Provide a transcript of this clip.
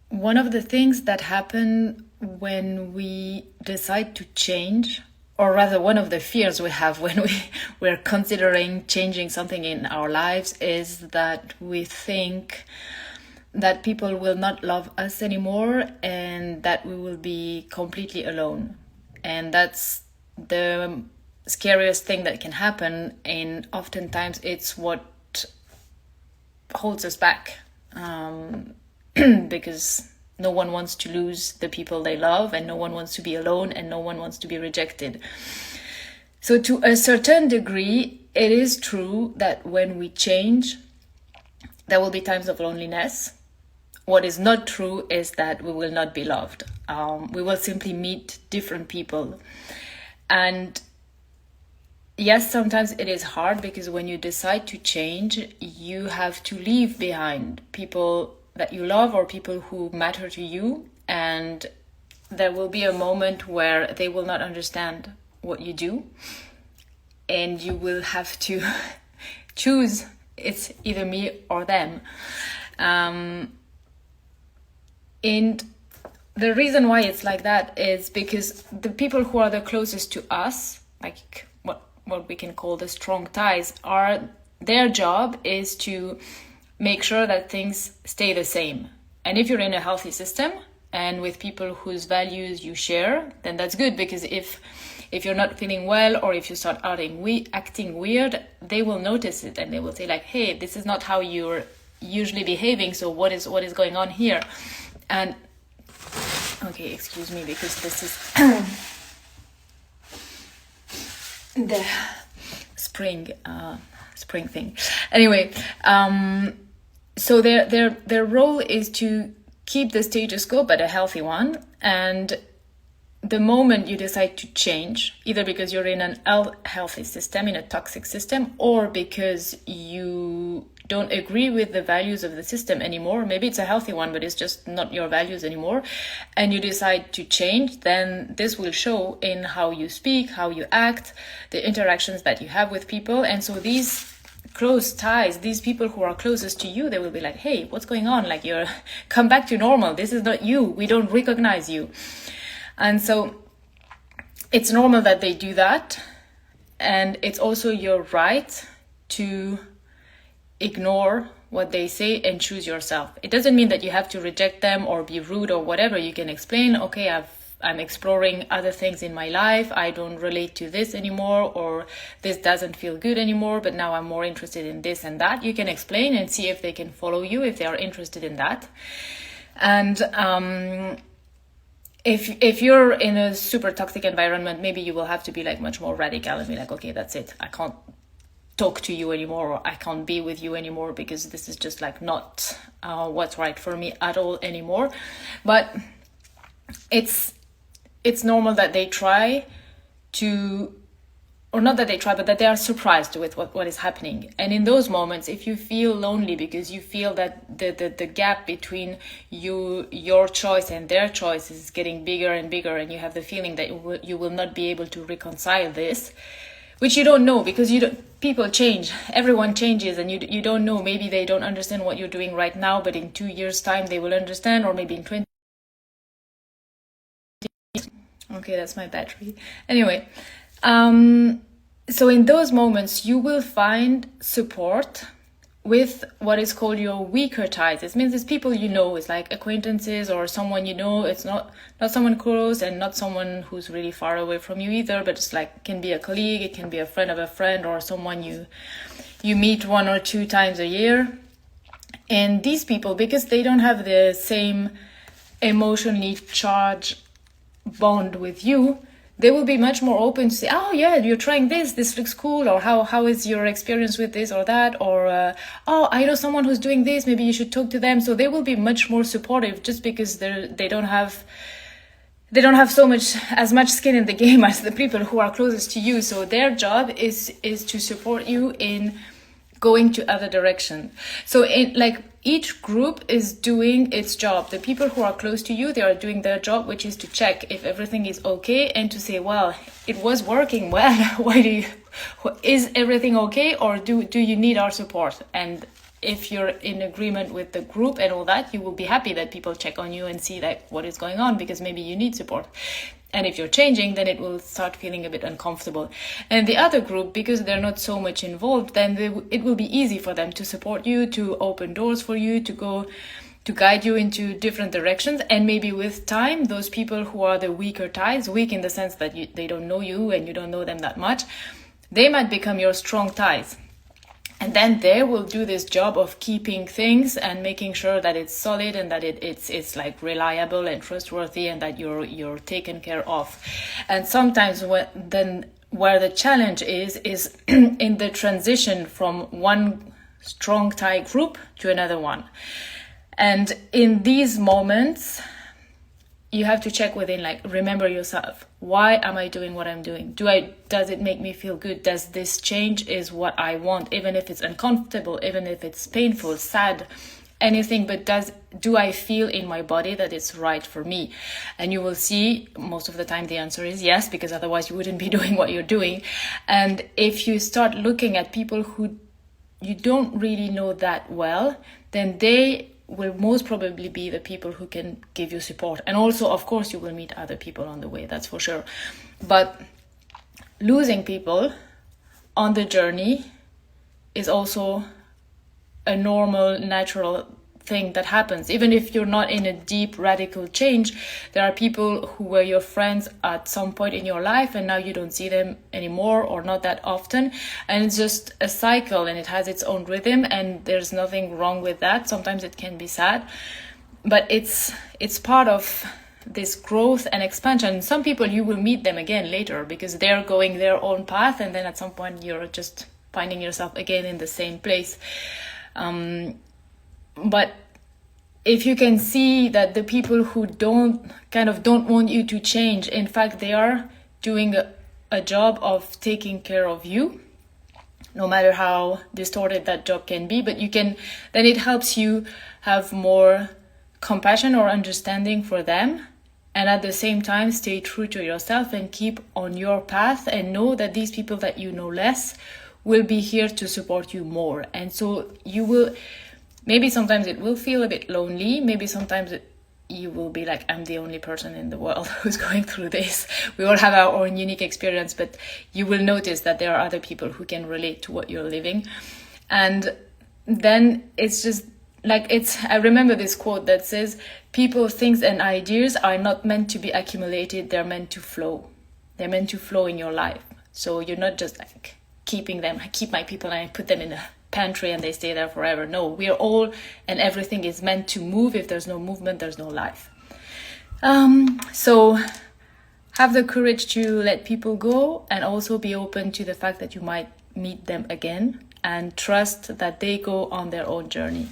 One of the things that happen when we decide to change, or rather one of the fears we have when we're considering changing something in our lives, is that we think that people will not love us anymore and that we will be completely alone. And that's the scariest thing that can happen, and oftentimes it's what holds us back, because no one wants to lose the people they love, and no one wants to be alone, and no one wants to be rejected. So to a certain degree, it is true that when we change, there will be times of loneliness. What is not true is that we will not be loved. We will simply meet different people. And yes, sometimes it is hard, because when you decide to change, you have to leave behind people that you love or people who matter to you. And there will be a moment where they will not understand what you do. And you will have to choose. It's either me or them. And the reason why it's like that is because the people who are the closest to us, like what we can call the strong ties, are their job is to make sure that things stay the same. And if you're in a healthy system and with people whose values you share, then that's good, because if you're not feeling well, or if you start acting weird, they will notice it and they will say like, hey, this is not how you're usually behaving, so what is going on here? And okay, excuse me, because this is the spring thing. Anyway, so their role is to keep the status quo, but a healthy one. And the moment you decide to change, either because you're in an unhealthy system, in a toxic system, or because you don't agree with the values of the system anymore, maybe it's a healthy one, but it's just not your values anymore, and you decide to change, then this will show in how you speak, how you act, the interactions that you have with people. And so these close ties, these people who are closest to you, they will be like, hey, what's going on? Like, you're come back to normal. This is not you. We don't recognize you. And so it's normal that they do that. And it's also your right to ignore what they say and choose yourself. It doesn't mean that you have to reject them or be rude or whatever. You can explain, okay, I'm exploring other things in my life. I don't relate to this anymore, or this doesn't feel good anymore, but now I'm more interested in this and that. You can explain and see if they can follow you, if they are interested in that. And if you're in a super toxic environment, maybe you will have to be like much more radical and be like, okay, that's it. I can't talk to you anymore, or I can't be with you anymore, because this is just like not what's right for me at all anymore. But it's normal that they try to, or not that they try, but that they are surprised with what is happening. And in those moments, if you feel lonely because you feel that the gap between your choice and their choice is getting bigger and bigger, and you have the feeling that you will not be able to reconcile this, which you don't know, because people change, everyone changes, and you don't know. Maybe they don't understand what you're doing right now, but in 2 years' time they will understand, or maybe in 20. Okay, that's my battery. Anyway, so in those moments you will find support with what is called your weaker ties. This means it's people you know, it's like acquaintances or someone you know. It's not someone close, and not someone who's really far away from you either, but it's like, can be a colleague, it can be a friend of a friend, or someone you meet 1 or 2 times a year. And these people, because they don't have the same emotionally charged bond with you, they will be much more open to say, oh yeah, you're trying this looks cool, or how is your experience with this or that, or oh, I know someone who's doing this, maybe you should talk to them. So they will be much more supportive, just because they don't have as much skin in the game as the people who are closest to you. So their job is to support you in going to other direction. So each group is doing its job. The people who are close to you, they are doing their job, which is to check if everything is okay, and to say, well, it was working well. Is everything okay, or do you need our support? And if you're in agreement with the group and all that, you will be happy that people check on you and see like what is going on, because maybe you need support. And if you're changing, then it will start feeling a bit uncomfortable. And the other group, because they're not so much involved, then it will be easy for them to support you, to open doors for you, to guide you into different directions. And maybe with time, those people who are the weaker ties, weak in the sense that they don't know you and you don't know them that much, they might become your strong ties. And then they will do this job of keeping things and making sure that it's solid and that it's like reliable and trustworthy, and that you're taken care of. And sometimes where the challenge is in the transition from one strong tie group to another one. And in these moments, you have to check within, like, remember yourself. Why am I doing what I'm doing? Does it make me feel good? Does this change is what I want? Even if it's uncomfortable, even if it's painful, sad, anything, but do I feel in my body that it's right for me? And you will see most of the time the answer is yes, because otherwise you wouldn't be doing what you're doing. And if you start looking at people who you don't really know that well, then they will most probably be the people who can give you support. And also, of course, you will meet other people on the way, that's for sure. But losing people on the journey is also a normal, natural thing that happens. Even if you're not in a deep, radical change, there are people who were your friends at some point in your life and now you don't see them anymore, or not that often. And it's just a cycle and it has its own rhythm, and there's nothing wrong with that. Sometimes it can be sad, but it's part of this growth and expansion. Some people, you will meet them again later because they're going their own path, and then at some point you're just finding yourself again in the same place. But if you can see that the people who don't want you to change, in fact, they are doing a job of taking care of you, no matter how distorted that job can be, but then it helps you have more compassion or understanding for them, and at the same time stay true to yourself and keep on your path, and know that these people that you know less will be here to support you more. And so you will, maybe sometimes it will feel a bit lonely, maybe sometimes you will be like, I'm the only person in the world who's going through this. We all have our own unique experience, but you will notice that there are other people who can relate to what you're living. And then it's just like, I remember this quote that says, people, things and ideas are not meant to be accumulated, they're meant to flow. They're meant to flow in your life. So you're not just like keeping them. I keep my people and I put them in a pantry and they stay there forever. No, we are all, and everything is meant to move. If there's no movement, there's no life. So have the courage to let people go, and also be open to the fact that you might meet them again, and trust that they go on their own journey.